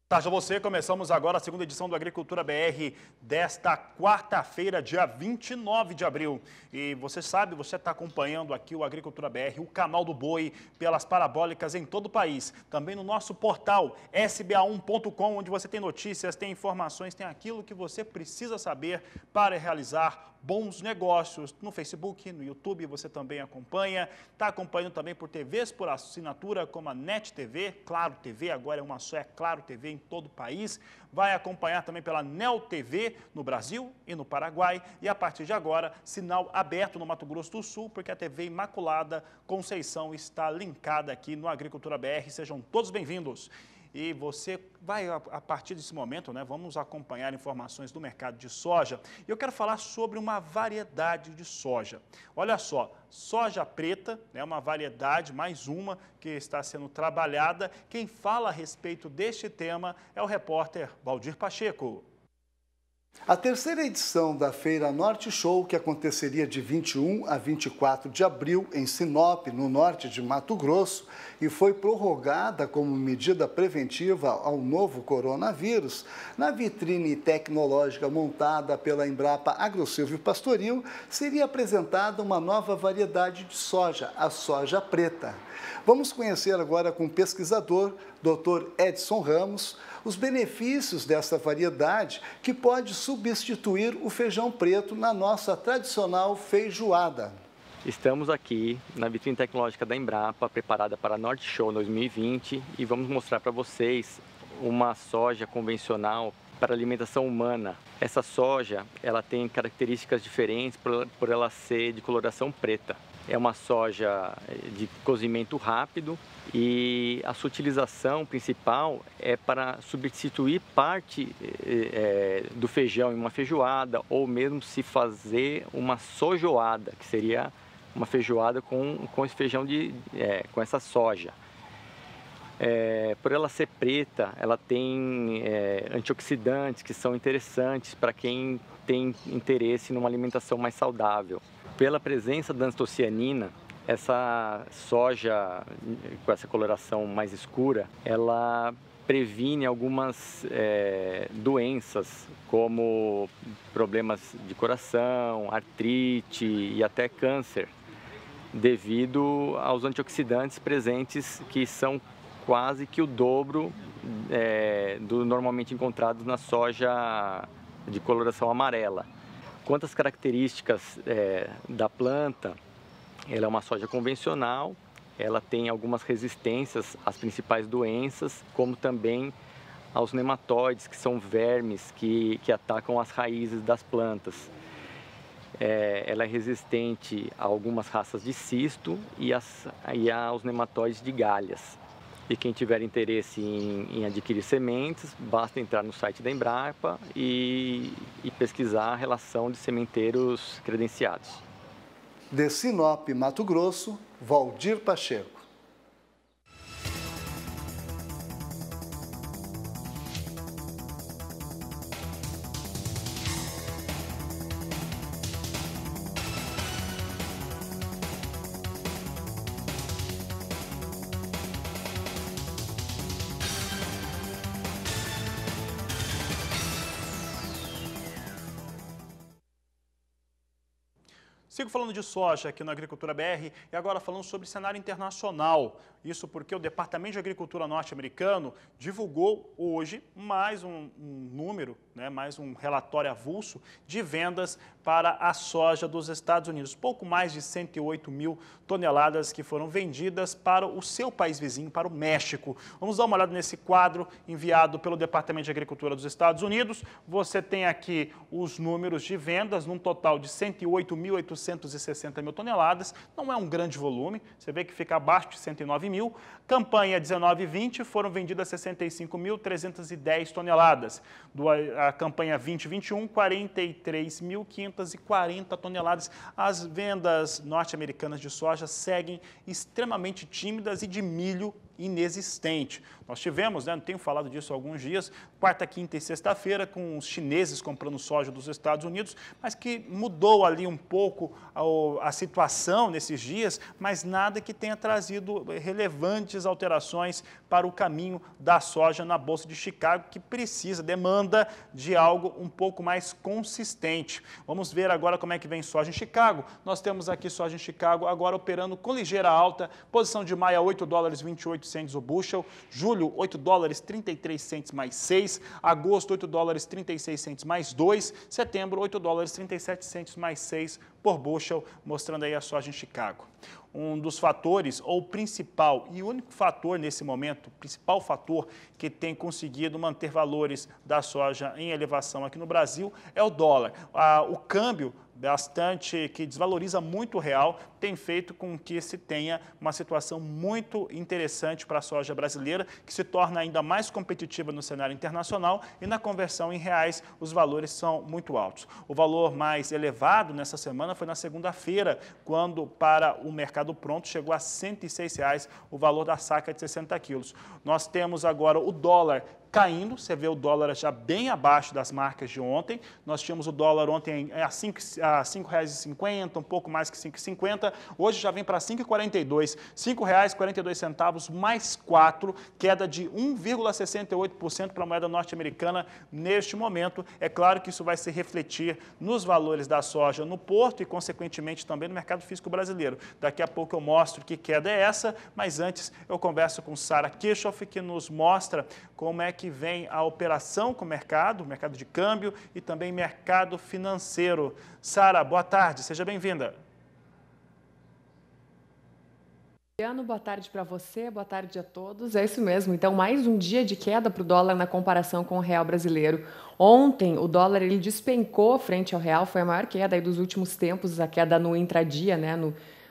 Boa tarde a você, começamos agora a segunda edição do Agricultura BR desta quarta-feira, dia 29 de abril. E você sabe, você está acompanhando aqui o Agricultura BR, o canal do boi, pelas parabólicas em todo o país. Também no nosso portal sba1.com, onde você tem notícias, tem informações, tem aquilo que você precisa saber para realizar bons negócios. No Facebook, no YouTube, você também acompanha. Está acompanhando também por TVs por assinatura, como a NET TV, Claro TV, agora é uma só, é Claro TV em todo o país. Vai acompanhar também pela Neo TV no Brasil e no Paraguai. E a partir de agora, sinal aberto no Mato Grosso do Sul, porque a TV Imaculada Conceição está linkada aqui no Agricultura BR. Sejam todos bem-vindos. E você vai, a partir desse momento, vamos acompanhar informações do mercado de soja. E eu quero falar sobre uma variedade de soja. Olha só, soja preta, uma variedade, mais uma, que está sendo trabalhada. Quem fala a respeito deste tema é o repórter Valdir Pacheco. A terceira edição da Feira Norte Show, que aconteceria de 21 a 24 de abril em Sinop, no norte de Mato Grosso, e foi prorrogada como medida preventiva ao novo coronavírus, na vitrine tecnológica montada pela Embrapa Agrosilvio Pastoril, seria apresentada uma nova variedade de soja, a soja preta. Vamos conhecer agora com o pesquisador, Dr. Edson Ramos, os benefícios dessa variedade que pode substituir o feijão preto na nossa tradicional feijoada. Estamos aqui na vitrine tecnológica da Embrapa, preparada para a Norte Show 2020, e vamos mostrar para vocês uma soja convencional para alimentação humana. Essa soja, ela tem características diferentes por ela ser de coloração preta. É uma soja de cozimento rápido e a sua utilização principal é para substituir parte do feijão em uma feijoada, ou mesmo se fazer uma sojoada, que seria uma feijoada com esse feijão, com essa soja. Por ela ser preta, ela tem antioxidantes que são interessantes para quem tem interesse numa alimentação mais saudável. Pela presença da antocianina, essa soja com essa coloração mais escura, ela previne algumas doenças, como problemas de coração, artrite e até câncer, devido aos antioxidantes presentes, que são quase que o dobro do normalmente encontrados na soja de coloração amarela. Quanto às características da planta, ela é uma soja convencional, ela tem algumas resistências às principais doenças, como também aos nematóides, que são vermes que atacam as raízes das plantas. Ela é resistente a algumas raças de cisto e aos nematóides de galhas. E quem tiver interesse em adquirir sementes, basta entrar no site da Embrapa e pesquisar a relação de sementeiros credenciados. De Sinop, Mato Grosso, Valdir Pacheco. Sigo falando de soja aqui no Agricultura BR e agora falando sobre cenário internacional. Isso porque o Departamento de Agricultura norte-americano divulgou hoje mais um número, mais um relatório avulso de vendas para a soja dos Estados Unidos. Pouco mais de 108 mil toneladas que foram vendidas para o seu país vizinho, para o México. Vamos dar uma olhada nesse quadro enviado pelo Departamento de Agricultura dos Estados Unidos. Você tem aqui os números de vendas, num total de 108.860 mil toneladas. Não é um grande volume, você vê que fica abaixo de 109 mil. Campanha 19-20 foram vendidas 65.310 toneladas. A campanha 20-21, 43.540 toneladas. As vendas norte-americanas de soja seguem extremamente tímidas e de milho inexistente. Nós tivemos, né, tenho falado disso há alguns dias, quarta, quinta e sexta-feira, com os chineses comprando soja dos Estados Unidos, mas que mudou ali um pouco a situação nesses dias, mas nada que tenha trazido relevantes alterações para o caminho da soja na Bolsa de Chicago, que demanda de algo um pouco mais consistente. Vamos ver agora como é que vem soja em Chicago. Nós temos aqui soja em Chicago agora operando com ligeira alta, posição de maio a $8,28 o bushel, julho $8,33 mais 6, agosto $8,36 mais 2, setembro $8,37 mais 6 por bushel, mostrando aí a soja em Chicago. Um dos fatores, ou principal e único fator nesse momento, principal fator que tem conseguido manter valores da soja em elevação aqui no Brasil é o dólar. O câmbio que desvaloriza muito o real, tem feito com que se tenha uma situação muito interessante para a soja brasileira, que se torna ainda mais competitiva no cenário internacional e na conversão em reais os valores são muito altos. O valor mais elevado nessa semana foi na segunda-feira, quando para o mercado pronto chegou a R$ 106 o valor da saca de 60 quilos. Nós temos agora o dólar caindo, você vê o dólar já bem abaixo das marcas de ontem. Nós tínhamos o dólar ontem a R$ 5,50, um pouco mais que 5,50. Hoje já vem para R$ 5,42. R$ 5,42 mais 4, queda de 1,68% para a moeda norte-americana neste momento. É claro que isso vai se refletir nos valores da soja no porto e, consequentemente, também no mercado físico brasileiro. Daqui a pouco eu mostro que queda é essa, mas antes eu converso com Sara Kirchhoff, que nos mostra como é que vem a operação com o mercado de câmbio e também mercado financeiro. Sara, boa tarde, seja bem-vinda. Boa tarde para você, boa tarde a todos. É isso mesmo, então mais um dia de queda para o dólar na comparação com o real brasileiro. Ontem o dólar ele despencou frente ao real, foi a maior queda aí dos últimos tempos, a queda no intradia, né,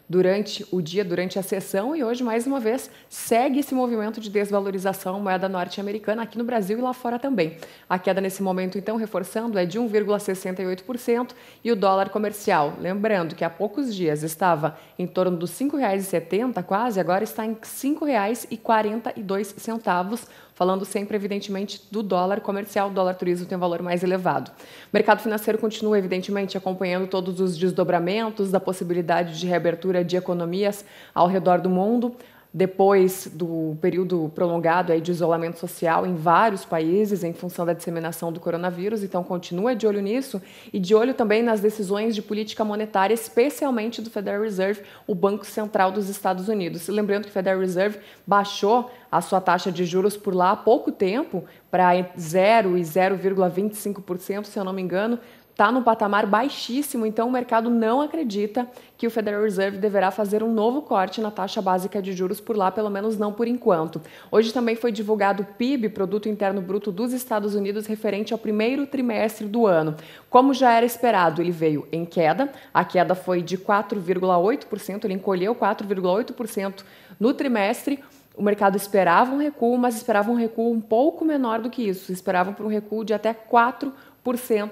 durante o dia, durante a sessão, e hoje, mais uma vez, segue esse movimento de desvalorização moeda norte-americana aqui no Brasil e lá fora também. A queda nesse momento, então, reforçando, é de 1,68% e o dólar comercial, lembrando que há poucos dias estava em torno dos R$ 5,70 quase, agora está em R$ 5,42, falando sempre, evidentemente, do dólar comercial, o dólar turismo tem um valor mais elevado. O mercado financeiro continua, evidentemente, acompanhando todos os desdobramentos da possibilidade de reabertura de economias ao redor do mundo, depois do período prolongado aí de isolamento social em vários países em função da disseminação do coronavírus, então continua de olho nisso e de olho também nas decisões de política monetária, especialmente do Federal Reserve, o Banco Central dos Estados Unidos. Lembrando que o Federal Reserve baixou a sua taxa de juros por lá há pouco tempo para 0 e 0,25%, se eu não me engano, está num patamar baixíssimo, então o mercado não acredita que o Federal Reserve deverá fazer um novo corte na taxa básica de juros por lá, pelo menos não por enquanto. Hoje também foi divulgado o PIB, Produto Interno Bruto dos Estados Unidos, referente ao primeiro trimestre do ano. Como já era esperado, ele veio em queda, a queda foi de 4,8%, ele encolheu 4,8% no trimestre. O mercado esperava um recuo, mas esperava um recuo um pouco menor do que isso, esperavam por um recuo de até 4%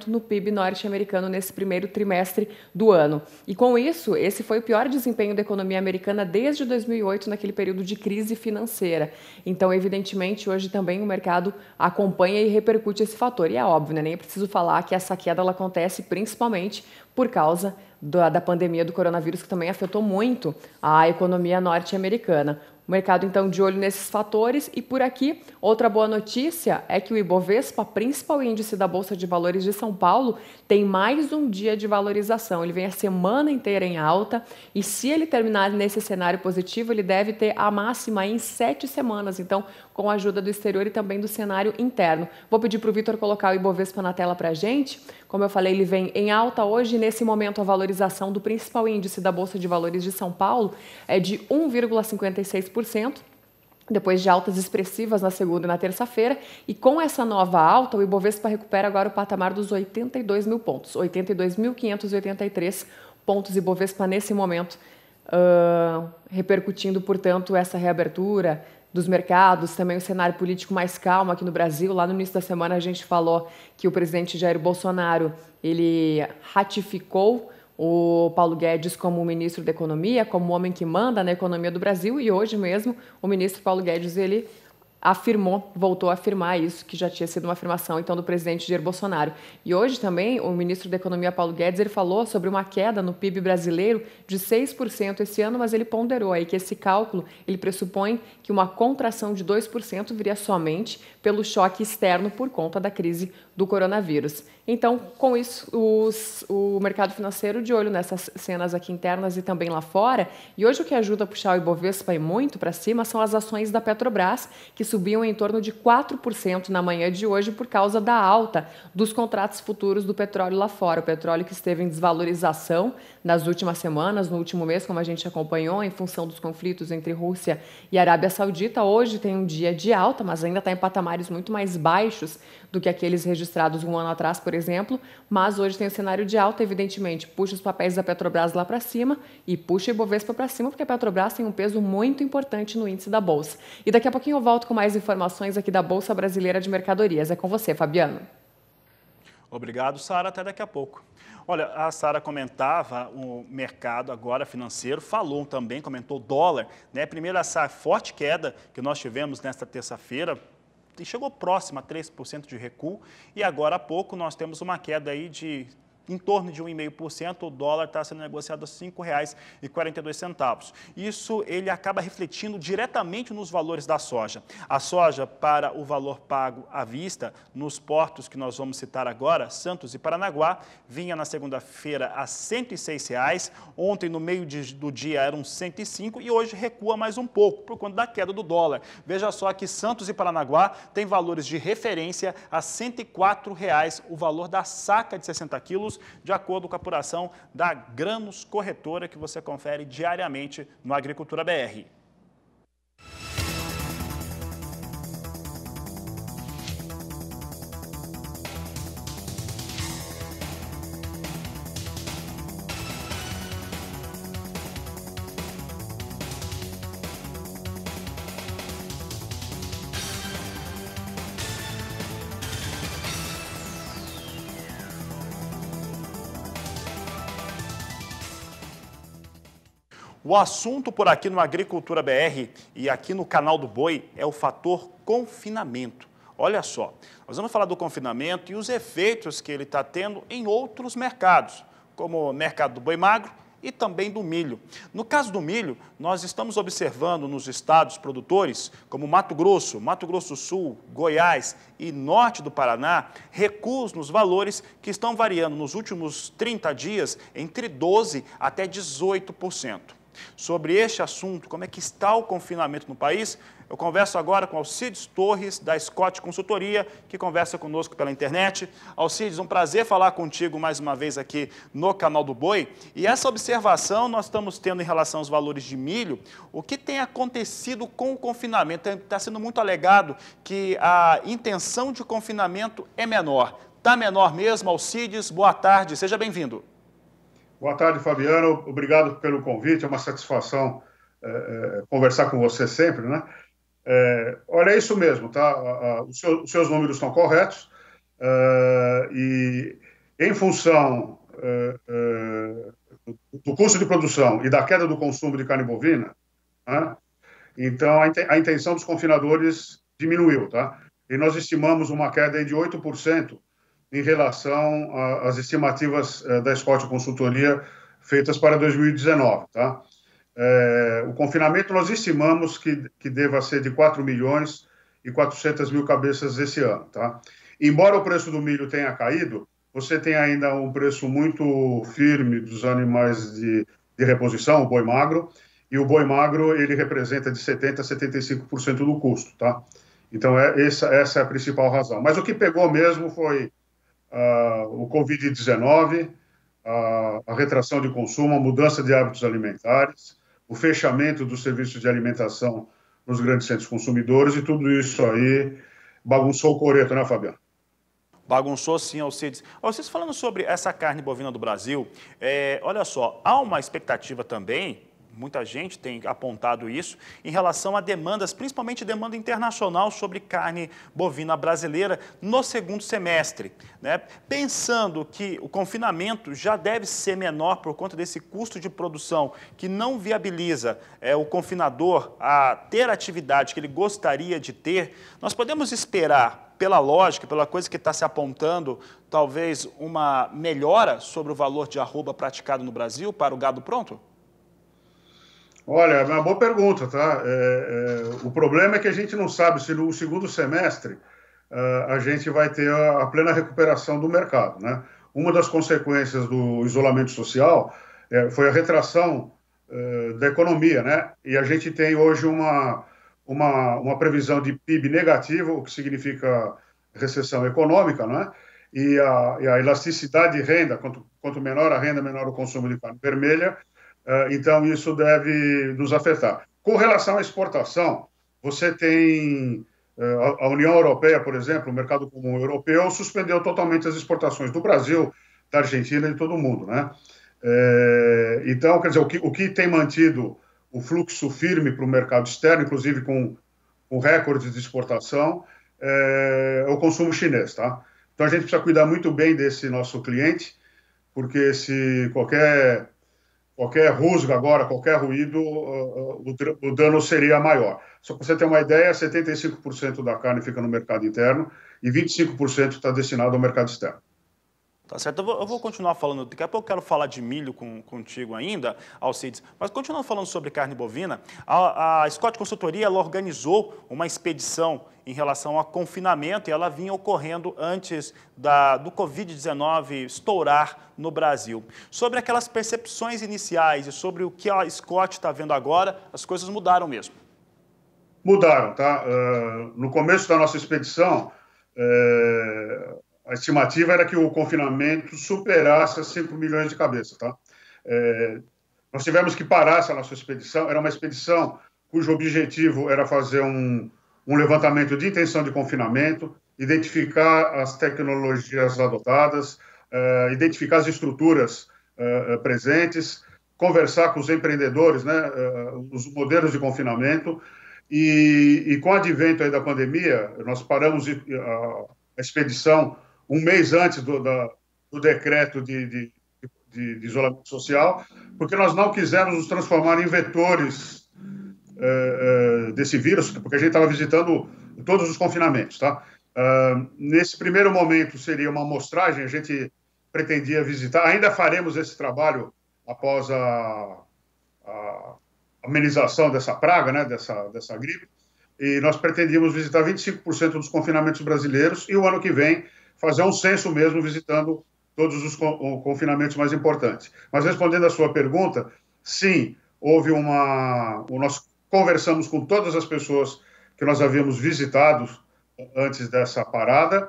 no PIB norte-americano nesse primeiro trimestre do ano. E com isso, esse foi o pior desempenho da economia americana desde 2008, naquele período de crise financeira. Então, evidentemente, hoje também o mercado acompanha e repercute esse fator. E é óbvio, né? Nem preciso falar que essa queda ela acontece principalmente por causa da pandemia do coronavírus, que também afetou muito a economia norte-americana. O mercado, então, de olho nesses fatores. E por aqui, outra boa notícia é que o Ibovespa, principal índice da Bolsa de Valores de São Paulo, tem mais um dia de valorização. Ele vem a semana inteira em alta e se ele terminar nesse cenário positivo, ele deve ter a máxima em 7 semanas. Então, com a ajuda do exterior e também do cenário interno. Vou pedir para o Vitor colocar o Ibovespa na tela para a gente. Como eu falei, ele vem em alta hoje. Nesse momento, a valorização do principal índice da Bolsa de Valores de São Paulo é de 1,56%. Depois de altas expressivas na segunda e na terça-feira. E com essa nova alta, o Ibovespa recupera agora o patamar dos 82 mil pontos. 82.583 pontos Ibovespa nesse momento, repercutindo, portanto, essa reabertura dos mercados, também o cenário político mais calmo aqui no Brasil. Lá no início da semana a gente falou que o presidente Jair Bolsonaro, ele ratificou o Paulo Guedes como ministro da Economia, como o homem que manda na economia do Brasil, e hoje mesmo o ministro Paulo Guedes, ele voltou a afirmar isso, que já tinha sido uma afirmação, então, do presidente Jair Bolsonaro. E hoje também, o ministro da Economia, Paulo Guedes, ele falou sobre uma queda no PIB brasileiro de 6% esse ano, mas ele ponderou aí que esse cálculo, ele pressupõe que uma contração de 2% viria somente pelo choque externo por conta da crise do coronavírus. Então, com isso, o mercado financeiro de olho nessas cenas aqui internas e também lá fora. E hoje o que ajuda a puxar o Ibovespa e muito para cima são as ações da Petrobras, que subiam em torno de 4% na manhã de hoje por causa da alta dos contratos futuros do petróleo lá fora. O petróleo que esteve em desvalorização nas últimas semanas, no último mês, como a gente acompanhou, em função dos conflitos entre Rússia e Arábia Saudita. Hoje tem um dia de alta, mas ainda está em patamares muito mais baixos do que aqueles registrados um ano atrás, por exemplo, mas hoje tem o cenário de alta, evidentemente, puxa os papéis da Petrobras lá para cima e puxa o Ibovespa para cima, porque a Petrobras tem um peso muito importante no índice da Bolsa. E daqui a pouquinho eu volto com mais informações aqui da Bolsa Brasileira de Mercadorias. É com você, Fabiano. Obrigado, Sara. Até daqui a pouco. Olha, a Sara comentava o mercado agora financeiro, comentou o dólar, né? Primeiro, essa forte queda que nós tivemos nesta terça-feira, e chegou próximo a 3% de recuo, e agora há pouco nós temos uma queda aí de em torno de 1,5%, o dólar está sendo negociado a R$ 5,42. Isso ele acaba refletindo diretamente nos valores da soja. A soja, para o valor pago à vista, nos portos que nós vamos citar agora, Santos e Paranaguá, vinha na segunda-feira a R$ 106, ontem no meio do dia eram 105 e hoje recua mais um pouco, por conta da queda do dólar. Veja só que Santos e Paranaguá têm valores de referência a R$ 104, o valor da saca de 60 quilos, de acordo com a apuração da Gramos Corretora, que você confere diariamente no Agricultura BR. O assunto por aqui no Agricultura BR e aqui no canal do Boi é o fator confinamento. Olha só, nós vamos falar do confinamento e os efeitos que ele está tendo em outros mercados, como o mercado do boi magro e também do milho. No caso do milho, nós estamos observando nos estados produtores, como Mato Grosso do Sul, Goiás e norte do Paraná, recuos nos valores que estão variando nos últimos 30 dias entre 12% até 18%. Sobre este assunto, como é que está o confinamento no país, eu converso agora com Alcides Torres, da Scott Consultoria, que conversa conosco pela internet. Alcides, um prazer falar contigo mais uma vez aqui no canal do Boi. E essa observação nós estamos tendo em relação aos valores de milho, o que tem acontecido com o confinamento? Está sendo muito alegado que a intenção de confinamento é menor. Está menor mesmo, Alcides? Boa tarde, seja bem-vindo. Boa tarde, Fabiano. Obrigado pelo convite. É uma satisfação conversar com você sempre, né? Olha, é isso mesmo, tá? Os seus números estão corretos e em função do custo de produção e da queda do consumo de carne bovina, né? Então a intenção dos confinadores diminuiu, tá? E nós estimamos uma queda de 8% em relação às estimativas da Scott Consultoria feitas para 2019. Tá? O confinamento nós estimamos que deva ser de 4.400.000 cabeças esse ano. Tá? Embora o preço do milho tenha caído, você tem ainda um preço muito firme dos animais de reposição, o boi magro, e o boi magro ele representa de 70% a 75% do custo. Tá? Então essa é a principal razão. Mas o que pegou mesmo foi o Covid-19, a retração de consumo, a mudança de hábitos alimentares, o fechamento dos serviços de alimentação nos grandes centros consumidores, e tudo isso aí bagunçou o coreto, né, Fabiano? Bagunçou sim, Alcides. Alcides, falando sobre essa carne bovina do Brasil, olha só, há uma expectativa também muita gente tem apontado isso, em relação a demandas, principalmente demanda internacional sobre carne bovina brasileira no segundo semestre, né? Pensando que o confinamento já deve ser menor por conta desse custo de produção que não viabiliza o confinador a ter a atividade que ele gostaria de ter, nós podemos esperar, pela lógica, pela coisa que está se apontando, talvez uma melhora sobre o valor de arroba praticado no Brasil para o gado pronto? Olha, é uma boa pergunta, tá? O problema é que a gente não sabe se no segundo semestre a gente vai ter a plena recuperação do mercado, né? Uma das consequências do isolamento social foi a retração da economia, né? E a gente tem hoje uma previsão de PIB negativo, o que significa recessão econômica, né? E a elasticidade de renda, quanto menor a renda, menor o consumo de carne vermelha. Então, isso deve nos afetar. Com relação à exportação, você tem a União Europeia, por exemplo, o mercado comum europeu, suspendeu totalmente as exportações do Brasil, da Argentina e de todo mundo, né? Então, quer dizer, o que tem mantido o fluxo firme para o mercado externo, inclusive com recordes de exportação, é o consumo chinês, tá? Então, a gente precisa cuidar muito bem desse nosso cliente, porque se qualquer rusga agora, qualquer ruído, o dano seria maior. Só para você ter uma ideia, 75% da carne fica no mercado interno e 25% está destinado ao mercado externo. Tá certo, eu vou continuar falando, daqui a pouco eu quero falar de milho contigo ainda, Alcides, mas continuando falando sobre carne bovina, a Scott Consultoria, ela organizou uma expedição em relação ao confinamento e ela vinha ocorrendo antes do Covid-19 estourar no Brasil. Sobre aquelas percepções iniciais e sobre o que a Scott está vendo agora, as coisas mudaram mesmo. Mudaram, tá? No começo da nossa expedição, a estimativa era que o confinamento superasse as 5 milhões de cabeças, tá? Nós tivemos que parar essa nossa expedição. Era uma expedição cujo objetivo era fazer um levantamento de intenção de confinamento, identificar as tecnologias adotadas, identificar as estruturas presentes, conversar com os empreendedores, né, os modelos de confinamento. E com o advento aí da pandemia, nós paramos a expedição um mês antes do decreto de isolamento social, porque nós não quisemos nos transformar em vetores desse vírus, porque a gente estava visitando todos os confinamentos, tá? Nesse primeiro momento seria uma amostragem, a gente pretendia visitar, ainda faremos esse trabalho após a amenização dessa praga, né, dessa gripe, e nós pretendíamos visitar 25% dos confinamentos brasileiros e o ano que vem fazer um censo mesmo, visitando todos os confinamentos mais importantes. Mas respondendo à sua pergunta, sim, nós conversamos com todas as pessoas que nós havíamos visitado antes dessa parada,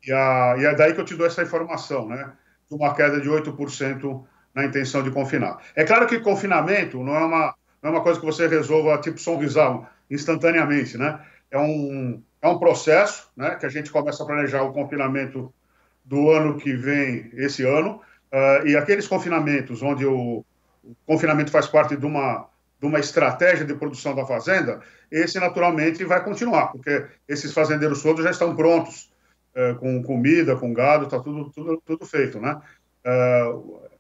e é daí que eu te dou essa informação, né? Uma queda de 8% na intenção de confinar. É claro que confinamento não é uma coisa que você resolva tipo sorrisal, instantaneamente, né? É um processo, né, que a gente começa a planejar o confinamento do ano que vem, esse ano, e aqueles confinamentos onde o confinamento faz parte de uma estratégia de produção da fazenda, esse naturalmente vai continuar, porque esses fazendeiros todos já estão prontos, com comida, com gado, está tudo feito, né?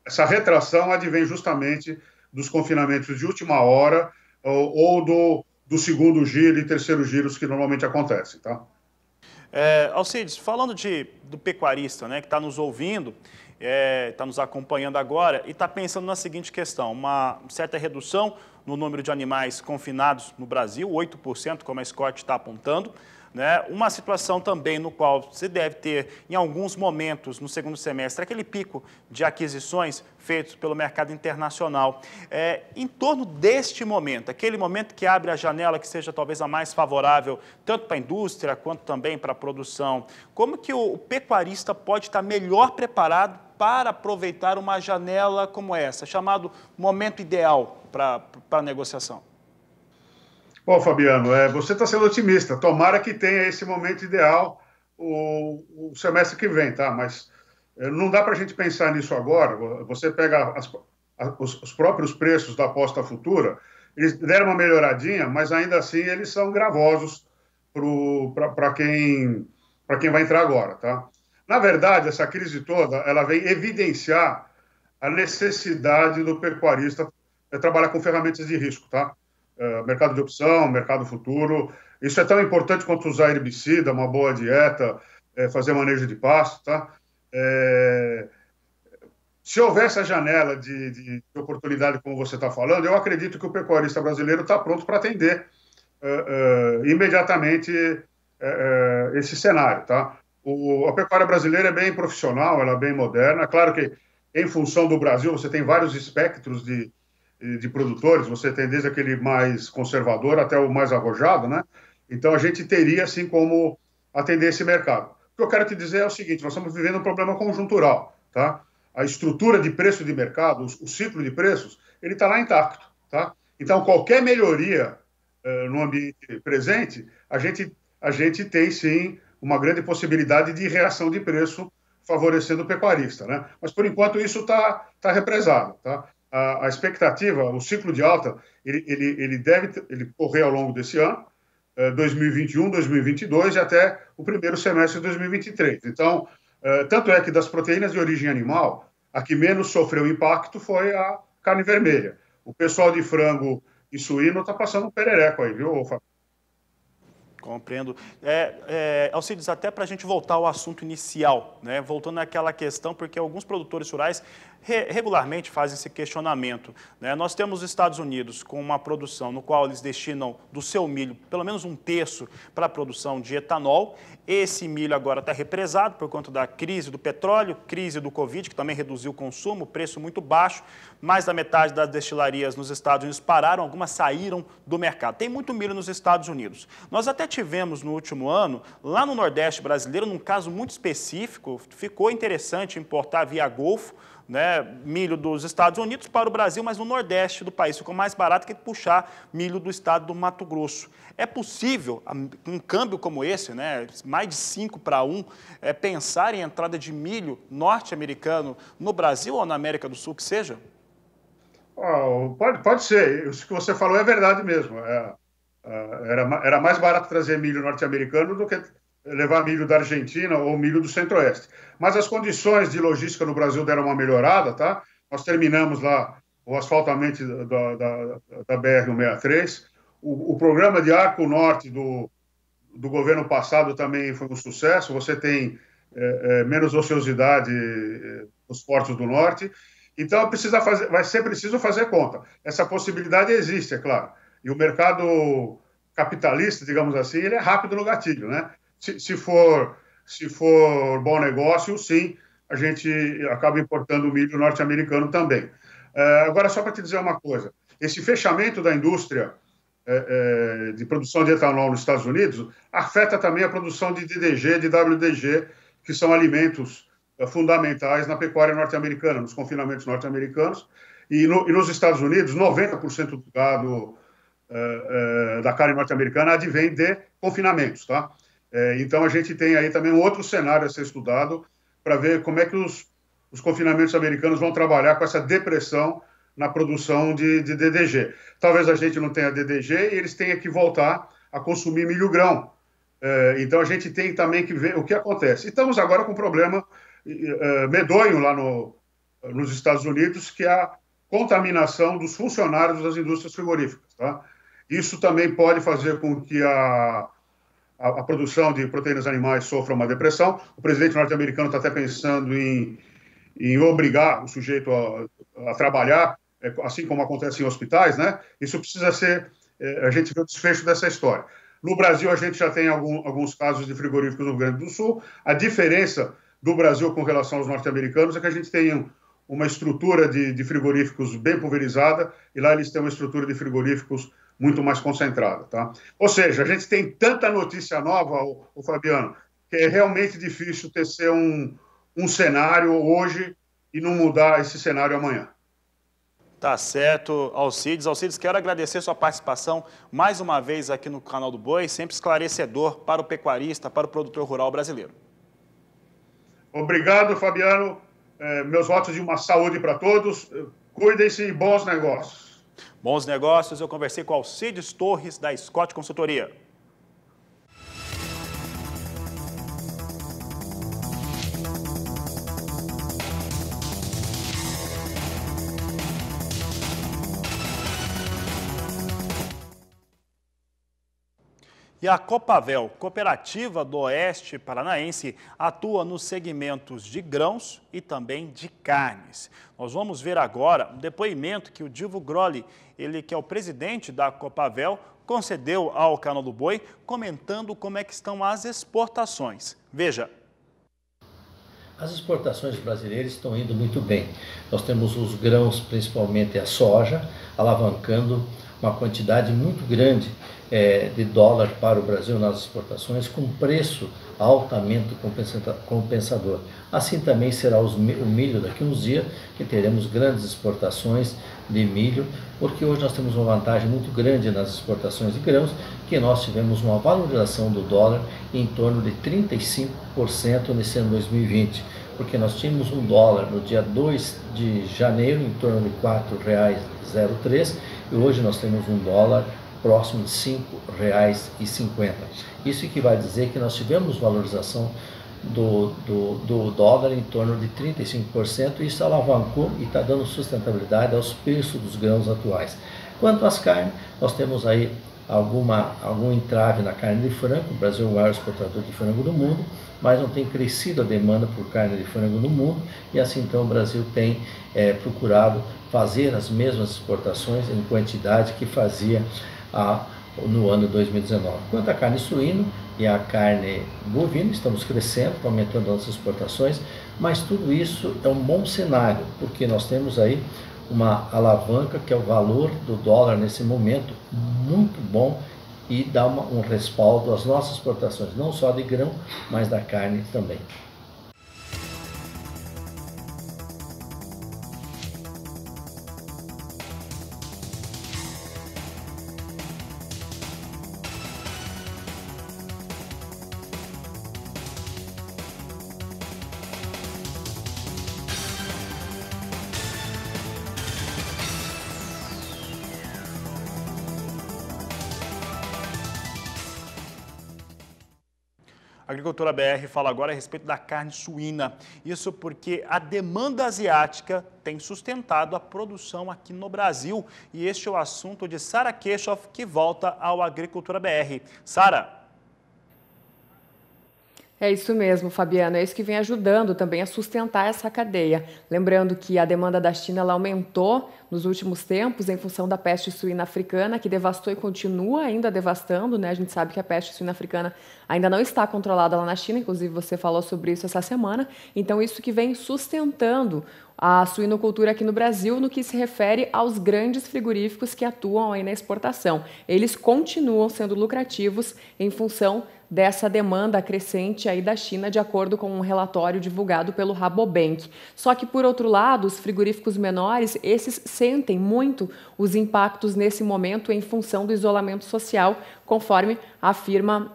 Essa retração advém justamente dos confinamentos de última hora ou do segundo giro e terceiro giros que normalmente acontecem, tá? Alcides, falando do pecuarista, né, que está nos ouvindo, está nos acompanhando agora e está pensando na seguinte questão, uma certa redução no número de animais confinados no Brasil, 8%, como a Scott está apontando, né? Uma situação também no qual se deve ter, em alguns momentos, no segundo semestre, aquele pico de aquisições feitos pelo mercado internacional. Em torno deste momento, aquele momento que abre a janela que seja talvez a mais favorável, tanto para a indústria quanto também para a produção, como que o pecuarista pode estar melhor preparado para aproveitar uma janela como essa, chamado momento ideal para a negociação? Bom, Fabiano, você está sendo otimista. Tomara que tenha esse momento ideal o semestre que vem, tá? Mas não dá para a gente pensar nisso agora. Você pega os próprios preços da aposta futura, eles deram uma melhoradinha, mas ainda assim eles são gravosos para quem vai entrar agora, tá? Na verdade, essa crise toda, ela vem evidenciar a necessidade do pecuarista trabalhar com ferramentas de risco, tá? Mercado de opção, mercado futuro, isso é tão importante quanto usar herbicida, uma boa dieta, fazer manejo de pasto, tá? Se houver essa janela de oportunidade, como você está falando, eu acredito que o pecuarista brasileiro está pronto para atender imediatamente esse cenário, tá? A pecuária brasileira é bem profissional, ela é bem moderna. Claro que, em função do Brasil, você tem vários espectros de produtores, você tem desde aquele mais conservador até o mais arrojado, né? Então, a gente teria, assim, como atender esse mercado. O que eu quero te dizer é o seguinte, nós estamos vivendo um problema conjuntural, tá? A estrutura de preço de mercado, o ciclo de preços, ele está lá intacto, tá? Então, qualquer melhoria no ambiente presente, a gente tem, sim, uma grande possibilidade de reação de preço favorecendo o pecuarista, né? Mas, por enquanto, isso está represado, tá? A expectativa, o ciclo de alta, ele deve correr ao longo desse ano, 2021, 2022 e até o primeiro semestre de 2023. Então, tanto é que das proteínas de origem animal, a que menos sofreu impacto foi a carne vermelha. O pessoal de frango e suíno está passando um perereco aí, viu, Fábio? Compreendo. Alcides, até para a gente voltar ao assunto inicial, né? Voltando àquela questão, porque alguns produtores rurais regularmente fazem esse questionamento, né? Nós temos os Estados Unidos com uma produção no qual eles destinam do seu milho pelo menos 1/3 para a produção de etanol. Esse milho agora está represado por conta da crise do petróleo, crise do Covid, que também reduziu o consumo, preço muito baixo. Mais da metade das destilarias nos Estados Unidos pararam, algumas saíram do mercado. Tem muito milho nos Estados Unidos. Nós até tivemos no último ano, lá no Nordeste brasileiro, num caso muito específico, ficou interessante importar via Golfo, né, milho dos Estados Unidos para o Brasil, mas no Nordeste do país ficou mais barato que puxar milho do estado do Mato Grosso. É possível, um câmbio como esse, né, mais de 5-1, pensar em entrada de milho norte-americano no Brasil ou na América do Sul, que seja? Pode ser. Isso que você falou é verdade mesmo. Era mais barato trazer milho norte-americano do que levar milho da Argentina ou milho do Centro-Oeste. Mas as condições de logística no Brasil deram uma melhorada, tá? Nós terminamos lá o asfaltamento da BR-163. O programa de Arco Norte do governo passado também foi um sucesso. Você tem menos ociosidade nos portos do Norte. Então, vai ser preciso fazer conta. Essa possibilidade existe, é claro. E o mercado capitalista, digamos assim, ele é rápido no gatilho, né? Se for bom negócio, sim, a gente acaba importando milho norte-americano também. Agora, só para te dizer uma coisa, esse fechamento da indústria de produção de etanol nos Estados Unidos afeta também a produção de DDG, de WDG, que são alimentos fundamentais na pecuária norte-americana, nos confinamentos norte-americanos. E nos Estados Unidos, 90% do gado da carne norte-americana advém de confinamentos, tá? Então, a gente tem aí também um outro cenário a ser estudado para ver como é que os confinamentos americanos vão trabalhar com essa depressão na produção de DDG. Talvez a gente não tenha DDG e eles tenham que voltar a consumir milho-grão. Então, a gente tem também que ver o que acontece. E estamos agora com um problema medonho lá nos Estados Unidos, que é a contaminação dos funcionários das indústrias frigoríficas, tá? Isso também pode fazer com que a produção de proteínas animais sofra uma depressão. O presidente norte-americano está até pensando em obrigar o sujeito a trabalhar, assim como acontece em hospitais, né? Isso precisa ser... a gente vê o desfecho dessa história. No Brasil, a gente já tem alguns casos de frigoríficos no Rio Grande do Sul. A diferença do Brasil com relação aos norte-americanos é que a gente tem uma estrutura de frigoríficos bem pulverizada e lá eles têm uma estrutura de frigoríficos muito mais concentrada, tá? Ou seja, a gente tem tanta notícia nova, o Fabiano, que é realmente difícil tecer um cenário hoje e não mudar esse cenário amanhã. Tá certo, Alcides. Alcides, quero agradecer sua participação mais uma vez aqui no Canal do Boi, sempre esclarecedor para o pecuarista, para o produtor rural brasileiro. Obrigado, Fabiano. Meus votos de uma saúde para todos. Cuidem-se e bons negócios. Bons negócios, eu conversei com Alcides Torres, da Scott Consultoria. E a Copavel, Cooperativa do Oeste Paranaense, atua nos segmentos de grãos e também de carnes. Nós vamos ver agora um depoimento que o Dilvo Grolli, ele que é o presidente da Copavel, concedeu ao Canal do Boi, comentando como é que estão as exportações. Veja. As exportações brasileiras estão indo muito bem. Nós temos os grãos, principalmente a soja, alavancando uma quantidade muito grande de dólar para o Brasil nas exportações, com preço altamente compensador. Assim também será o milho daqui a uns dias, que teremos grandes exportações de milho, porque hoje nós temos uma vantagem muito grande nas exportações de grãos, que nós tivemos uma valorização do dólar em torno de 35% nesse ano 2020, porque nós tínhamos um dólar no dia 2 de janeiro em torno de R$ 4,03 e hoje nós temos um dólar próximo de R$ 5,50. Isso equivale a dizer que nós tivemos valorização do dólar em torno de 35%, e isso alavancou e está dando sustentabilidade aos preços dos grãos atuais. Quanto às carnes, nós temos aí algum entrave na carne de frango. O Brasil é o maior exportador de frango do mundo, mas não tem crescido a demanda por carne de frango no mundo, e assim então o Brasil tem procurado fazer as mesmas exportações em quantidade que fazia no ano 2019. Quanto à carne suína e à carne bovina, estamos crescendo, aumentando nossas exportações, mas tudo isso é um bom cenário, porque nós temos aí uma alavanca que é o valor do dólar nesse momento muito bom e dá um respaldo às nossas exportações, não só de grão, mas da carne também. A Agricultura BR fala agora a respeito da carne suína. Isso porque a demanda asiática tem sustentado a produção aqui no Brasil. E este é o assunto de Sara Keshoff, que volta ao Agricultura BR. Sara. É isso mesmo, Fabiano. É isso que vem ajudando também a sustentar essa cadeia. Lembrando que a demanda da China ela aumentou nos últimos tempos em função da peste suína africana, que devastou e continua ainda devastando, né? A gente sabe que a peste suína africana ainda não está controlada lá na China, inclusive você falou sobre isso essa semana. Então, isso que vem sustentando a suinocultura aqui no Brasil no que se refere aos grandes frigoríficos que atuam aí na exportação. Eles continuam sendo lucrativos em função dessa demanda crescente aí da China, de acordo com um relatório divulgado pelo Rabobank. Só que, por outro lado, os frigoríficos menores, esses sentem muito os impactos nesse momento em função do isolamento social, conforme afirma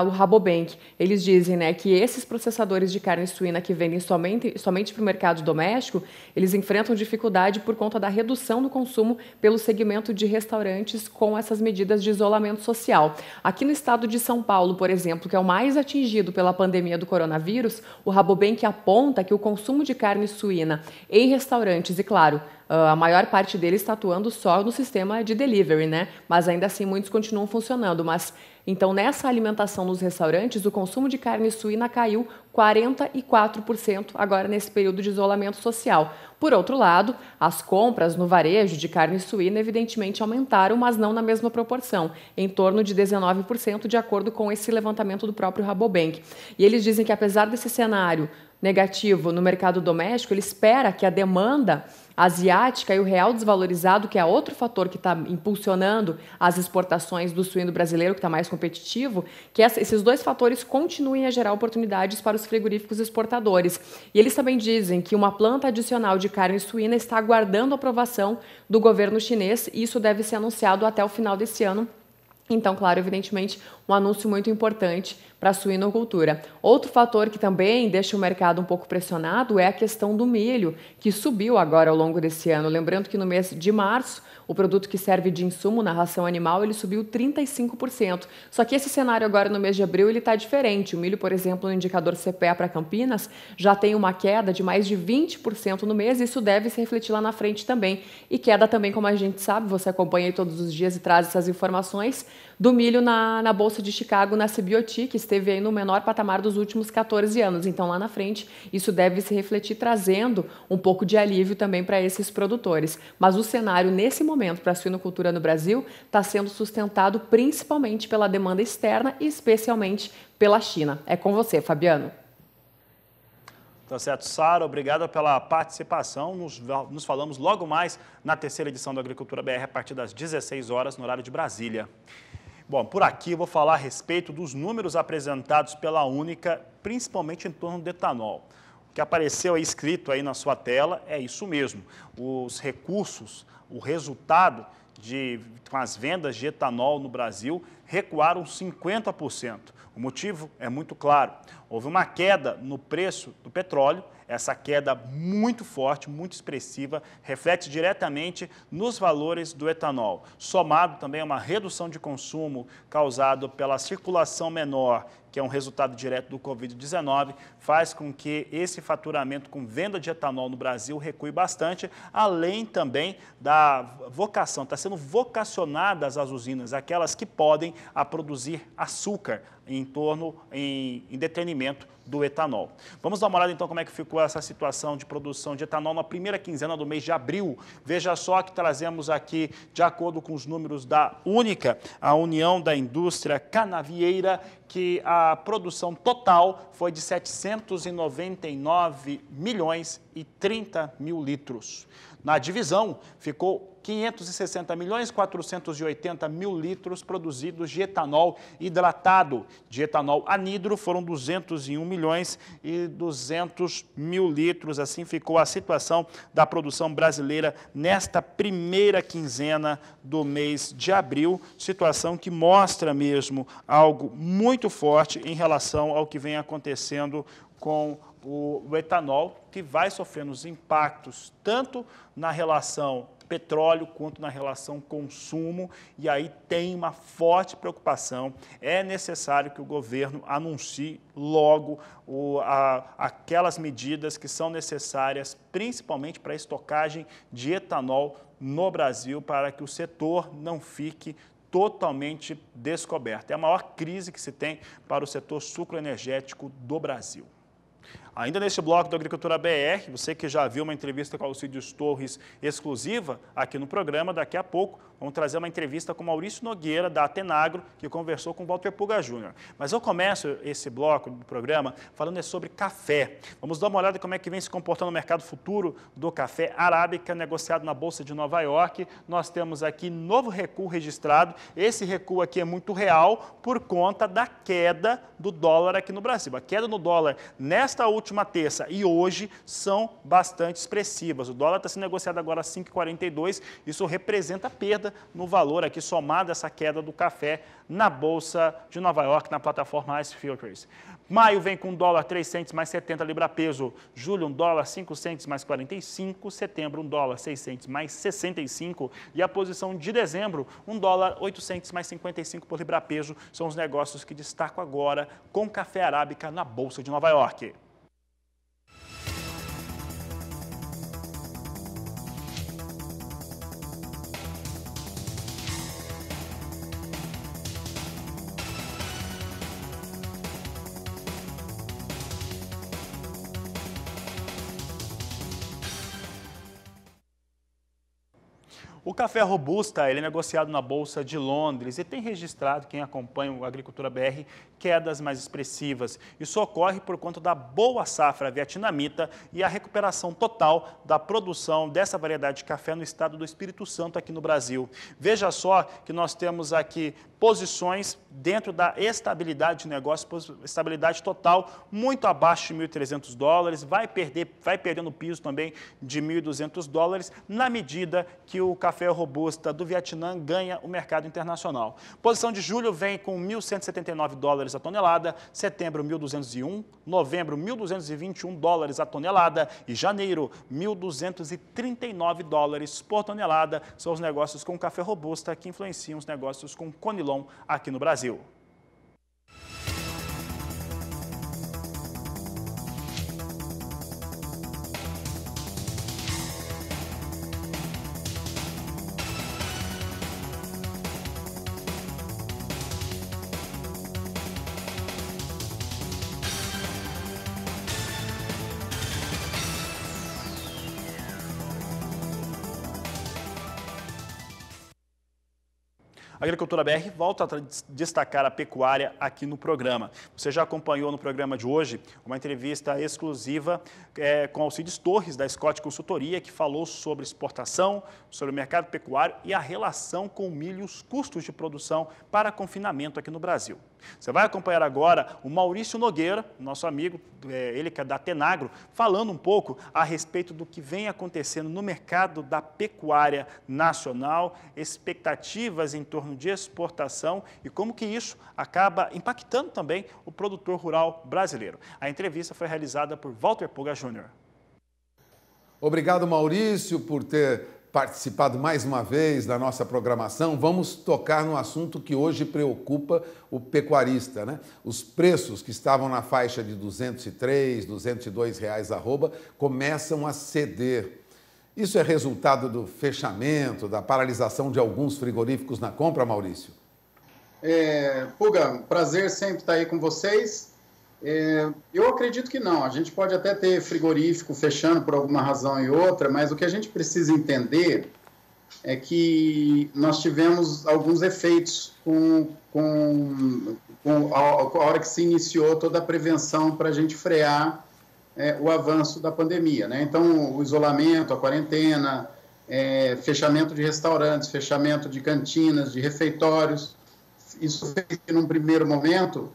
o Rabobank. Eles dizem, né, que esses processadores de carne suína que vendem somente para o mercado doméstico, eles enfrentam dificuldade por conta da redução do consumo pelo segmento de restaurantes com essas medidas de isolamento social. Aqui no estado de São Paulo, por exemplo, que é o mais atingido pela pandemia do coronavírus, o Rabobank aponta que o consumo de carne suína em restaurantes, e claro, a maior parte deles está atuando só no sistema de delivery, né? Mas ainda assim muitos continuam funcionando. Mas então nessa alimentação nos restaurantes, o consumo de carne suína caiu 44% agora nesse período de isolamento social. Por outro lado, as compras no varejo de carne suína evidentemente aumentaram, mas não na mesma proporção, em torno de 19%, de acordo com esse levantamento do próprio Rabobank. E eles dizem que apesar desse cenário negativo no mercado doméstico, ele espera que a demanda asiática e o real desvalorizado, que é outro fator que está impulsionando as exportações do suíno brasileiro, que está mais competitivo, que esses dois fatores continuem a gerar oportunidades para os frigoríficos exportadores. E eles também dizem que uma planta adicional de carne suína está aguardando a aprovação do governo chinês, e isso deve ser anunciado até o final desse ano, Então, claro, evidentemente, um anúncio muito importante para a suinocultura. Outro fator que também deixa o mercado um pouco pressionado é a questão do milho, que subiu agora ao longo desse ano. Lembrando que no mês de março, o produto que serve de insumo na ração animal, ele subiu 35%. Só que esse cenário agora no mês de abril, ele está diferente. O milho, por exemplo, no indicador CPEA para Campinas, já tem uma queda de mais de 20% no mês, e isso deve se refletir lá na frente também. E queda também, como a gente sabe, você acompanha aí todos os dias e traz essas informações, do milho na Bolsa de Chicago, na CBOT, que esteve aí no menor patamar dos últimos 14 anos. Então, lá na frente, isso deve se refletir, trazendo um pouco de alívio também para esses produtores. Mas o cenário, nesse momento, para a suinocultura no Brasil, está sendo sustentado principalmente pela demanda externa e especialmente pela China. É com você, Fabiano. Tá certo, Sara, obrigada pela participação. Nos falamos logo mais na terceira edição do Agricultura BR, a partir das 16 horas, no horário de Brasília. Bom, por aqui eu vou falar a respeito dos números apresentados pela Única, principalmente em torno do etanol. O que apareceu aí escrito aí na sua tela é isso mesmo. Os recursos, o resultado com as vendas de etanol no Brasil recuaram 50%. O motivo é muito claro. Houve uma queda no preço do petróleo. Essa queda muito forte, muito expressiva, reflete diretamente nos valores do etanol. Somado também a uma redução de consumo causado pela circulação menor, que é um resultado direto do Covid-19, faz com que esse faturamento com venda de etanol no Brasil recue bastante, além também da vocação, está sendo vocacionadas as usinas, aquelas que podem produzir açúcar em detrimento do etanol. Vamos dar uma olhada então como é que ficou essa situação de produção de etanol na primeira quinzena do mês de abril. Veja só que trazemos aqui, de acordo com os números da Única, a União da Indústria Canavieira, que a produção total foi de 799 milhões e 30 mil litros. Na divisão, ficou 560 milhões 480 mil litros produzidos de etanol hidratado. De etanol anidro foram 201 milhões e 200 mil litros. Assim ficou a situação da produção brasileira nesta primeira quinzena do mês de abril. Situação que mostra mesmo algo muito forte em relação ao que vem acontecendo com o etanol, que vai sofrendo os impactos tanto na relação petróleo quanto na relação consumo, e aí tem uma forte preocupação. É necessário que o governo anuncie logo aquelas medidas que são necessárias, principalmente para a estocagem de etanol no Brasil, para que o setor não fique totalmente descoberto. É a maior crise que se tem para o setor sucroenergético do Brasil. Ainda neste bloco do Agricultura BR, você que já viu uma entrevista com Alcides Torres exclusiva aqui no programa, daqui a pouco vamos trazer uma entrevista com Maurício Nogueira, da Atenagro, que conversou com Walter Puga Júnior. Mas eu começo esse bloco do programa falando sobre café. Vamos dar uma olhada como é que vem se comportando o mercado futuro do café arábica, negociado na Bolsa de Nova York. Nós temos aqui novo recuo registrado. Esse recuo aqui é muito real por conta da queda do dólar aqui no Brasil. A queda no dólar nesta última terça e hoje são bastante expressivas. O dólar está sendo negociado agora a 5,42. Isso representa perda no valor aqui, somado a essa queda do café na Bolsa de Nova York, na plataforma Ice Futures. Maio vem com dólar 3 centes mais 70 libra-peso. Julho, um dólar 5 centes mais 45. Setembro, um dólar 6 centes mais 65. E a posição de dezembro, um dólar 8 centes mais 55 por libra-peso. São os negócios que destaco agora com café arábica na Bolsa de Nova York. O café Robusta, ele é negociado na Bolsa de Londres e tem registrado, quem acompanha o Agricultura BR, quedas mais expressivas. Isso ocorre por conta da boa safra vietnamita e a recuperação total da produção dessa variedade de café no estado do Espírito Santo, aqui no Brasil. Veja só que nós temos aqui posições dentro da estabilidade de negócio, estabilidade total muito abaixo de $1.300, vai perdendo piso também de $1.200, na medida que o café café robusta do Vietnã ganha o mercado internacional. Posição de julho vem com 1.179 dólares a tonelada, setembro 1.201, novembro 1.221 dólares a tonelada e janeiro 1.239 dólares por tonelada. São os negócios com café robusta que influenciam os negócios com Conilon aqui no Brasil. A Agricultura BR volta a destacar a pecuária aqui no programa. Você já acompanhou no programa de hoje uma entrevista exclusiva com Alcides Torres, da Scott Consultoria, que falou sobre exportação, sobre o mercado pecuário e a relação com o milho e os custos de produção para confinamento aqui no Brasil. Você vai acompanhar agora o Maurício Nogueira, nosso amigo, ele que é da Tenagro, falando um pouco a respeito do que vem acontecendo no mercado da pecuária nacional, expectativas em torno de exportação e como que isso acaba impactando também o produtor rural brasileiro. A entrevista foi realizada por Walter Puga Júnior. Obrigado, Maurício, por ter participado mais uma vez da nossa programação. Vamos tocar no assunto que hoje preocupa o pecuarista, né? Os preços que estavam na faixa de R$ 203, R$ 202 arroba começam a ceder. Isso é resultado do fechamento, da paralisação de alguns frigoríficos na compra, Maurício? Puga, prazer sempre estar aí com vocês. Eu acredito que não. A gente pode até ter frigorífico fechando por alguma razão e outra, mas o que a gente precisa entender é que nós tivemos alguns efeitos a hora que se iniciou toda a prevenção para a gente frear o avanço da pandemia, né? Então, o isolamento, a quarentena, fechamento de restaurantes, fechamento de cantinas, de refeitórios, isso fez que, num primeiro momento,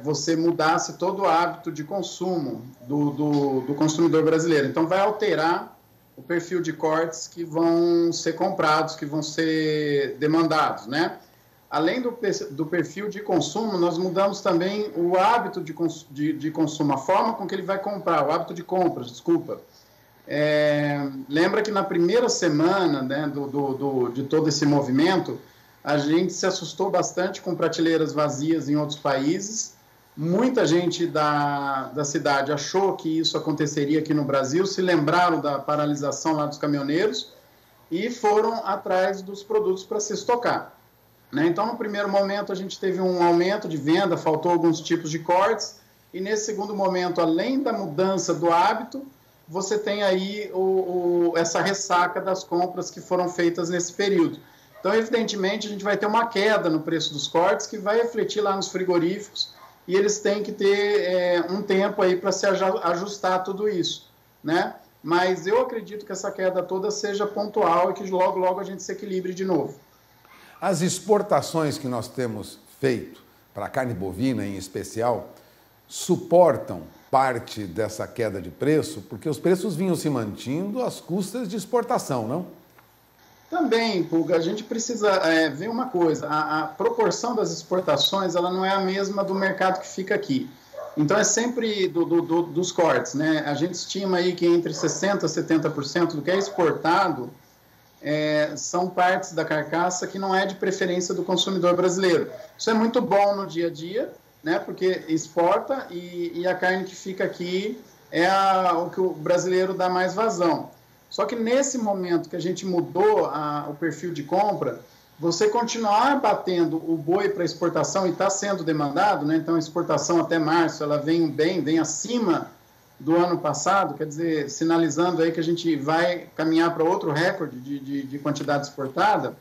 você mudasse todo o hábito de consumo do consumidor brasileiro. Então, vai alterar o perfil de cortes que vão ser comprados, que vão ser demandados, né? Além do perfil de consumo, nós mudamos também o hábito de consumo, a forma com que ele vai comprar, o hábito de compras, desculpa. Lembra que na primeira semana, né, de todo esse movimento, a gente se assustou bastante com prateleiras vazias em outros países. Muita gente da cidade achou que isso aconteceria aqui no Brasil, se lembraram da paralisação lá dos caminhoneiros e foram atrás dos produtos para se estocar, né? Então, no primeiro momento, a gente teve um aumento de venda, faltou alguns tipos de cortes, e nesse segundo momento, além da mudança do hábito, você tem aí essa ressaca das compras que foram feitas nesse período. Então, evidentemente, a gente vai ter uma queda no preço dos cortes que vai refletir lá nos frigoríficos e eles têm que ter um tempo aí para se ajustar a tudo isso, né? Mas eu acredito que essa queda toda seja pontual e que logo, logo a gente se equilibre de novo. As exportações que nós temos feito, para a carne bovina em especial, suportam parte dessa queda de preço, porque os preços vinham se mantendo às custas de exportação, não? Também, Puga, a gente precisa ver uma coisa, a proporção das exportações ela não é a mesma do mercado que fica aqui. Então, é sempre dos cortes, né? A gente estima aí que entre 60% e 70% do que é exportado são partes da carcaça que não é de preferência do consumidor brasileiro. Isso é muito bom no dia a dia, né? Porque exporta e a carne que fica aqui o que o brasileiro dá mais vazão. Só que nesse momento que a gente mudou o perfil de compra, você continuar batendo o boi para exportação e está sendo demandado, né? Então a exportação até março ela vem acima do ano passado, quer dizer, sinalizando aí que a gente vai caminhar para outro recorde de quantidade exportada,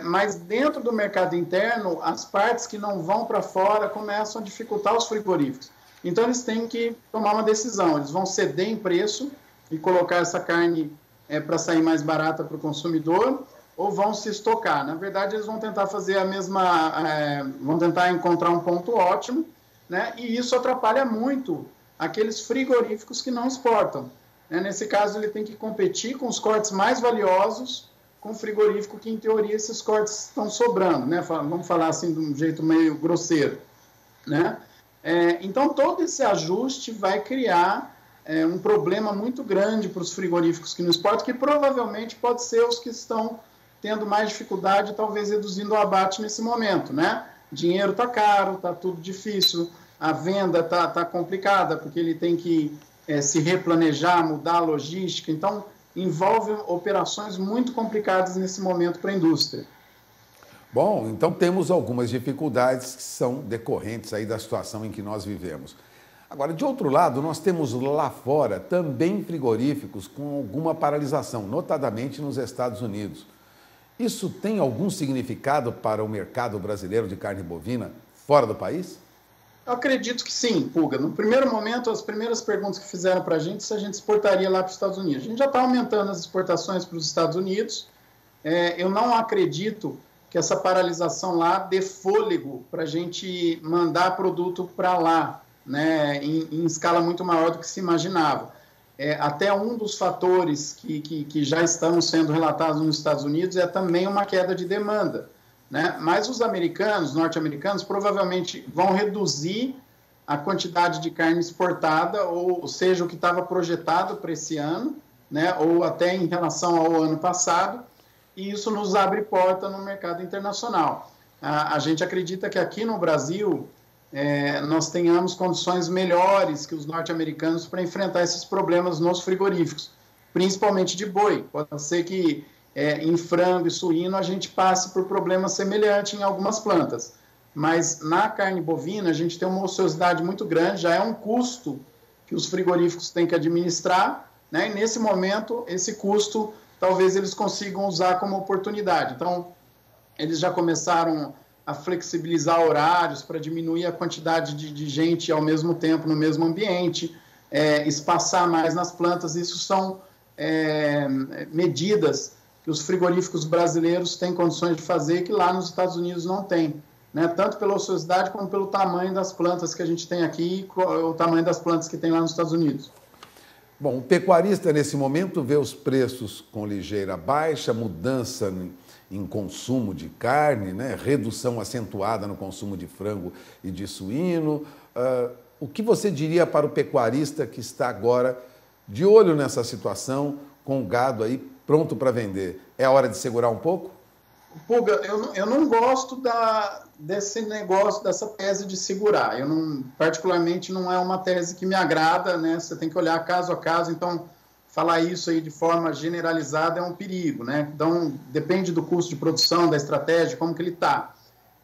mas dentro do mercado interno, as partes que não vão para fora começam a dificultar os frigoríficos. Então eles têm que tomar uma decisão, eles vão ceder em preço e colocar essa carne para sair mais barata para o consumidor, ou vão se estocar. Na verdade, eles vão tentar fazer vão tentar encontrar um ponto ótimo, né? E isso atrapalha muito aqueles frigoríficos que não exportam. né? Nesse caso, ele tem que competir com os cortes mais valiosos, com o frigorífico que, em teoria, esses cortes estão sobrando, né? Vamos falar assim de um jeito meio grosseiro, né? Então, todo esse ajuste vai criar um problema muito grande para os frigoríficos que não exportam, que provavelmente pode ser os que estão tendo mais dificuldade, talvez reduzindo o abate nesse momento, né? Dinheiro está caro, está tudo difícil, a venda está complicada, porque ele tem que se replanejar, mudar a logística, então envolve operações muito complicadas nesse momento para a indústria. Bom, então temos algumas dificuldades que são decorrentes aí da situação em que nós vivemos. Agora, de outro lado, nós temos lá fora também frigoríficos com alguma paralisação, notadamente nos Estados Unidos. Isso tem algum significado para o mercado brasileiro de carne bovina fora do país? Eu acredito que sim, Puga. No primeiro momento, as primeiras perguntas que fizeram para a gente se a gente exportaria lá para os Estados Unidos. A gente já está aumentando as exportações para os Estados Unidos. Eu não acredito que essa paralisação lá dê fôlego para a gente mandar produto para lá, né, em escala muito maior do que se imaginava. Até um dos fatores que já estão sendo relatados nos Estados Unidos é também uma queda de demanda, né? Mas os norte-americanos, provavelmente vão reduzir a quantidade de carne exportada, ou seja, o que estava projetado para esse ano, né, ou até em relação ao ano passado, e isso nos abre porta no mercado internacional. A gente acredita que aqui no Brasil nós tenhamos condições melhores que os norte-americanos para enfrentar esses problemas nos frigoríficos, principalmente de boi. Pode ser que em frango e suíno a gente passe por problemas semelhantes em algumas plantas, mas na carne bovina a gente tem uma ociosidade muito grande, já é um custo que os frigoríficos têm que administrar, né? E nesse momento esse custo talvez eles consigam usar como oportunidade. Então, eles já começaram a flexibilizar horários para diminuir a quantidade de gente ao mesmo tempo no mesmo ambiente, espaçar mais nas plantas. Isso são medidas que os frigoríficos brasileiros têm condições de fazer que lá nos Estados Unidos não tem, né? Tanto pela ociosidade como pelo tamanho das plantas que a gente tem aqui e o tamanho das plantas que tem lá nos Estados Unidos. Bom, o pecuarista, nesse momento, vê os preços com ligeira baixa, mudança em consumo de carne, né? Redução acentuada no consumo de frango e de suíno. O que você diria para o pecuarista que está agora de olho nessa situação, com o gado aí pronto para vender? É hora de segurar um pouco? Puga, eu não gosto desse negócio, dessa tese de segurar. Particularmente, não é uma tese que me agrada, né? Você tem que olhar caso a caso, então falar isso aí de forma generalizada é um perigo, né? Então, depende do custo de produção, da estratégia, como que ele está.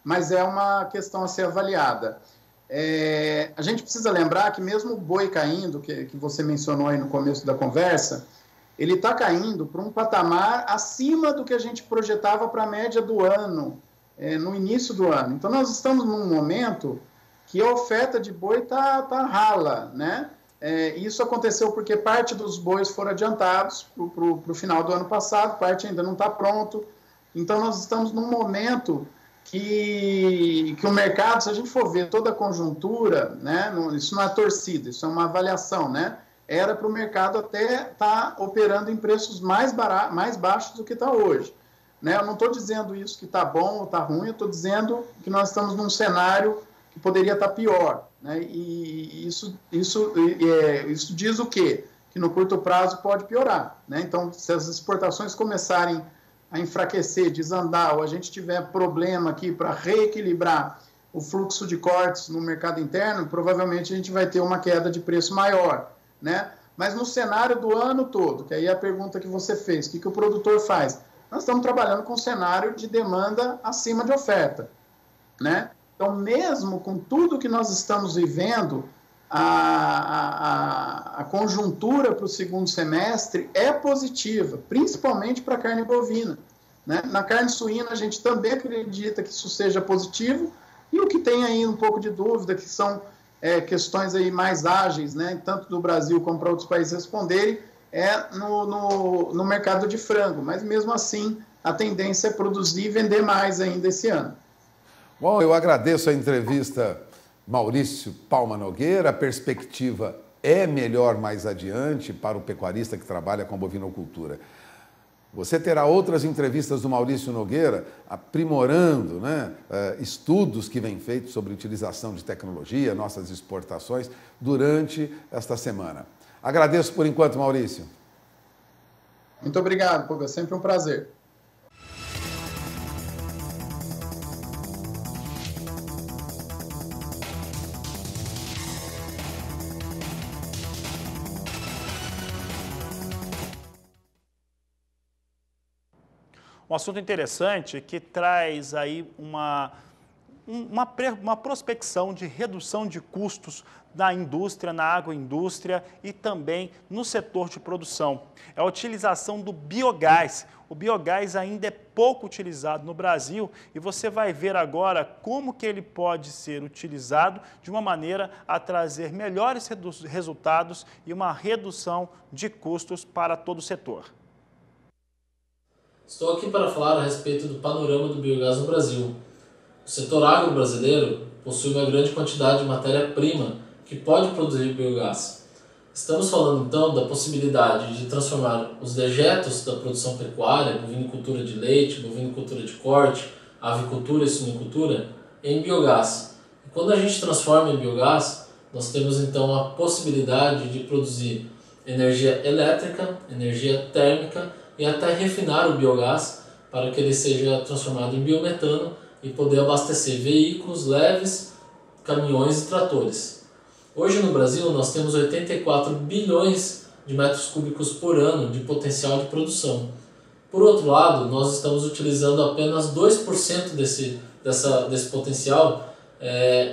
Mas é uma questão a ser avaliada. A gente precisa lembrar que mesmo o boi caindo, que você mencionou aí no começo da conversa, ele está caindo para um patamar acima do que a gente projetava para a média do ano, no início do ano. Então, nós estamos num momento que a oferta de boi tá rala, né? Isso aconteceu porque parte dos bois foram adiantados para o final do ano passado, parte ainda não está pronto. Então, nós estamos num momento que o mercado, se a gente for ver toda a conjuntura, né, isso não é torcida, isso é uma avaliação, né? Era para o mercado até estar operando em preços mais baixos do que está hoje, né? Eu não estou dizendo isso que está bom ou está ruim, eu estou dizendo que nós estamos num cenário que poderia estar pior, né? E isso diz o quê? Que no curto prazo pode piorar, né? Então, se as exportações começarem a enfraquecer, desandar, ou a gente tiver problema aqui para reequilibrar o fluxo de cortes no mercado interno, provavelmente a gente vai ter uma queda de preço maior, né? Mas no cenário do ano todo, que aí é a pergunta que você fez, o que o produtor faz? Nós estamos trabalhando com um cenário de demanda acima de oferta, né? Então, mesmo com tudo que nós estamos vivendo, a conjuntura para o segundo semestre é positiva, principalmente para a carne bovina, né? Na carne suína, a gente também acredita que isso seja positivo, e o que tem aí um pouco de dúvida, que são questões aí mais ágeis, né, tanto do Brasil como para outros países responderem, no mercado de frango. Mas, mesmo assim, a tendência é produzir e vender mais ainda esse ano. Bom, eu agradeço a entrevista, Maurício Palma Nogueira. A perspectiva é melhor mais adiante para o pecuarista que trabalha com a bovinocultura. Você terá outras entrevistas do Maurício Nogueira aprimorando, né, estudos que vêm feitos sobre utilização de tecnologia, nossas exportações, durante esta semana. Agradeço por enquanto, Maurício. Muito obrigado, Puga. É sempre um prazer. Um assunto interessante que traz aí uma prospecção de redução de custos na indústria, na agroindústria e também no setor de produção. É a utilização do biogás. O biogás ainda é pouco utilizado no Brasil e você vai ver agora como que ele pode ser utilizado de uma maneira a trazer melhores resultados e uma redução de custos para todo o setor. Estou aqui para falar a respeito do panorama do biogás no Brasil. O setor agro brasileiro possui uma grande quantidade de matéria-prima que pode produzir biogás. Estamos falando então da possibilidade de transformar os dejetos da produção pecuária, bovinocultura de leite, bovinocultura de corte, avicultura e suinocultura, em biogás. E quando a gente transforma em biogás, nós temos então a possibilidade de produzir energia elétrica, energia térmica e até refinar o biogás para que ele seja transformado em biometano e poder abastecer veículos leves, caminhões e tratores. Hoje no Brasil nós temos 84 bilhões de metros cúbicos por ano de potencial de produção. Por outro lado, nós estamos utilizando apenas 2% desse potencial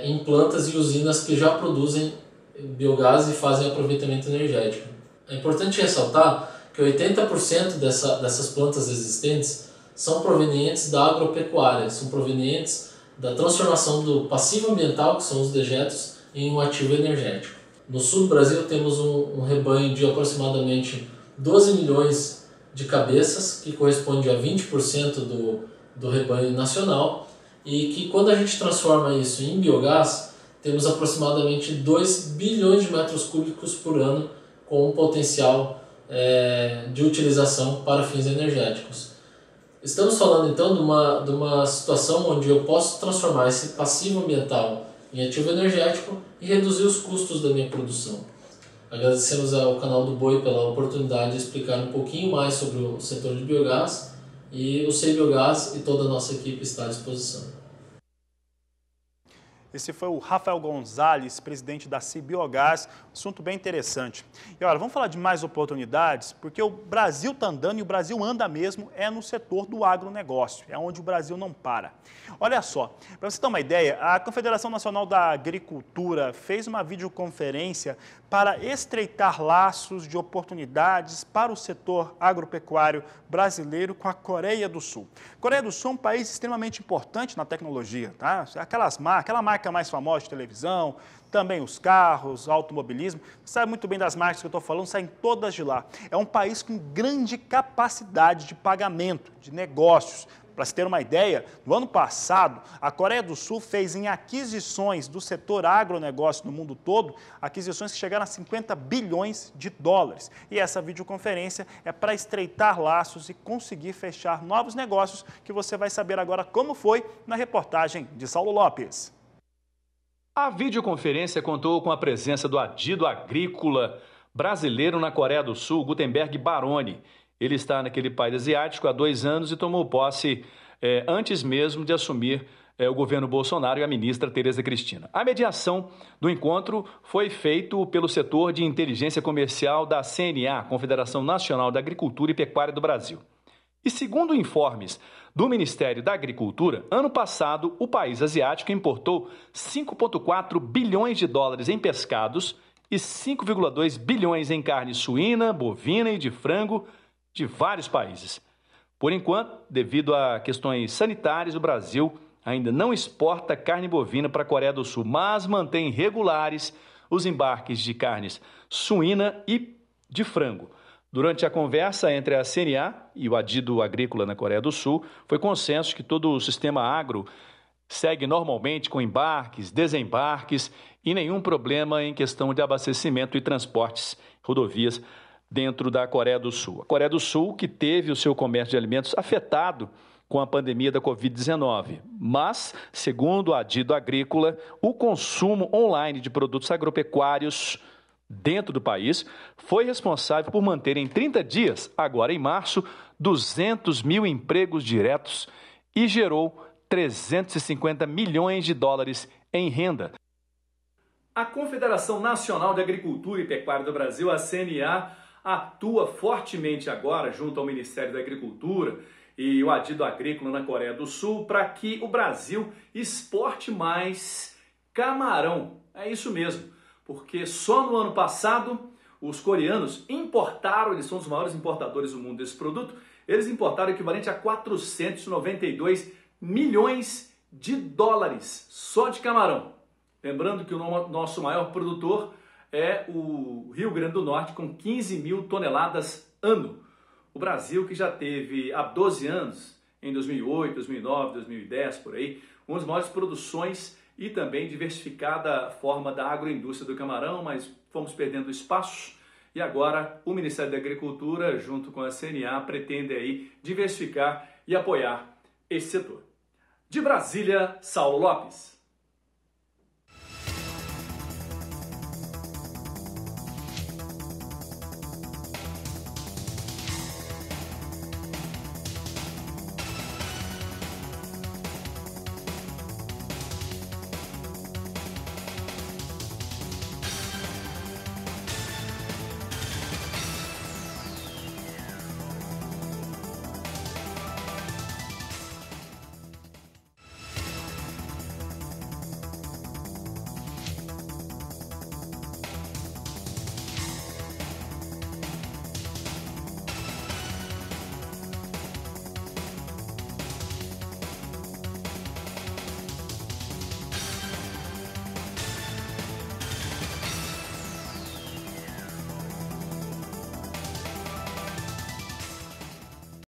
em plantas e usinas que já produzem biogás e fazem aproveitamento energético. É importante ressaltar que 80% dessas plantas existentes são provenientes da agropecuária, são provenientes da transformação do passivo ambiental, que são os dejetos, em um ativo energético. No sul do Brasil temos um rebanho de aproximadamente 12 milhões de cabeças, que corresponde a 20% do rebanho nacional, e que quando a gente transforma isso em biogás, temos aproximadamente 2 bilhões de metros cúbicos por ano com um potencial de utilização para fins energéticos. Estamos falando então de uma situação onde eu posso transformar esse passivo ambiental em ativo energético e reduzir os custos da minha produção. Agradecemos ao canal do Boi pela oportunidade de explicar um pouquinho mais sobre o setor de biogás, e o Sei Biogás e toda a nossa equipe está à disposição. Esse foi o Rafael Gonzalez, presidente da Cibiogás, assunto bem interessante. E olha, vamos falar de mais oportunidades, porque o Brasil está andando e o Brasil anda mesmo no setor do agronegócio, é onde o Brasil não para. Olha só, para você ter uma ideia, a Confederação Nacional da Agricultura fez uma videoconferência para estreitar laços de oportunidades para o setor agropecuário brasileiro com a Coreia do Sul. A Coreia do Sul é um país extremamente importante na tecnologia, tá? Aquela marca mais famosa de televisão, também os carros, automobilismo, você sabe muito bem das marcas que eu estou falando, saem todas de lá. É um país com grande capacidade de pagamento, de negócios. Para se ter uma ideia, no ano passado, a Coreia do Sul fez em aquisições do setor agronegócio no mundo todo, aquisições que chegaram a 50 bilhões de dólares. E essa videoconferência é para estreitar laços e conseguir fechar novos negócios, que você vai saber agora como foi na reportagem de Saulo Lopes. A videoconferência contou com a presença do adido agrícola brasileiro na Coreia do Sul, Gutenberg Baroni. Ele está naquele país asiático há 2 anos e tomou posse antes mesmo de assumir o governo Bolsonaro e a ministra Tereza Cristina. A mediação do encontro foi feita pelo setor de inteligência comercial da CNA, Confederação Nacional da Agricultura e Pecuária do Brasil. E segundo informes do Ministério da Agricultura, ano passado o país asiático importou 5,4 bilhões de dólares em pescados e 5,2 bilhões em carne suína, bovina e de frango, de vários países. Por enquanto, devido a questões sanitárias, o Brasil ainda não exporta carne bovina para a Coreia do Sul, mas mantém regulares os embarques de carnes suína e de frango. Durante a conversa entre a CNA e o adido agrícola na Coreia do Sul, foi consenso que todo o sistema agro segue normalmente com embarques, desembarques e nenhum problema em questão de abastecimento e transportes, rodovias dentro da Coreia do Sul. A Coreia do Sul que teve o seu comércio de alimentos afetado com a pandemia da Covid-19. Mas, segundo a Adido Agrícola, o consumo online de produtos agropecuários dentro do país foi responsável por manter em 30 dias, agora em março, 200 mil empregos diretos e gerou 350 milhões de dólares em renda. A Confederação Nacional de Agricultura e Pecuária do Brasil, a CNA, atua fortemente agora junto ao Ministério da Agricultura e o Adido Agrícola na Coreia do Sul para que o Brasil exporte mais camarão. É isso mesmo, porque só no ano passado os coreanos importaram, eles são os maiores importadores do mundo desse produto, eles importaram o equivalente a 492 milhões de dólares só de camarão. Lembrando que o nosso maior produtor é o Rio Grande do Norte, com 15 mil toneladas ano. O Brasil, que já teve há 12 anos, em 2008, 2009, 2010, por aí, uma das maiores produções e também diversificada forma da agroindústria do camarão, mas fomos perdendo espaço e agora o Ministério da Agricultura, junto com a CNA, pretende aí diversificar e apoiar esse setor. De Brasília, Saulo Lopes.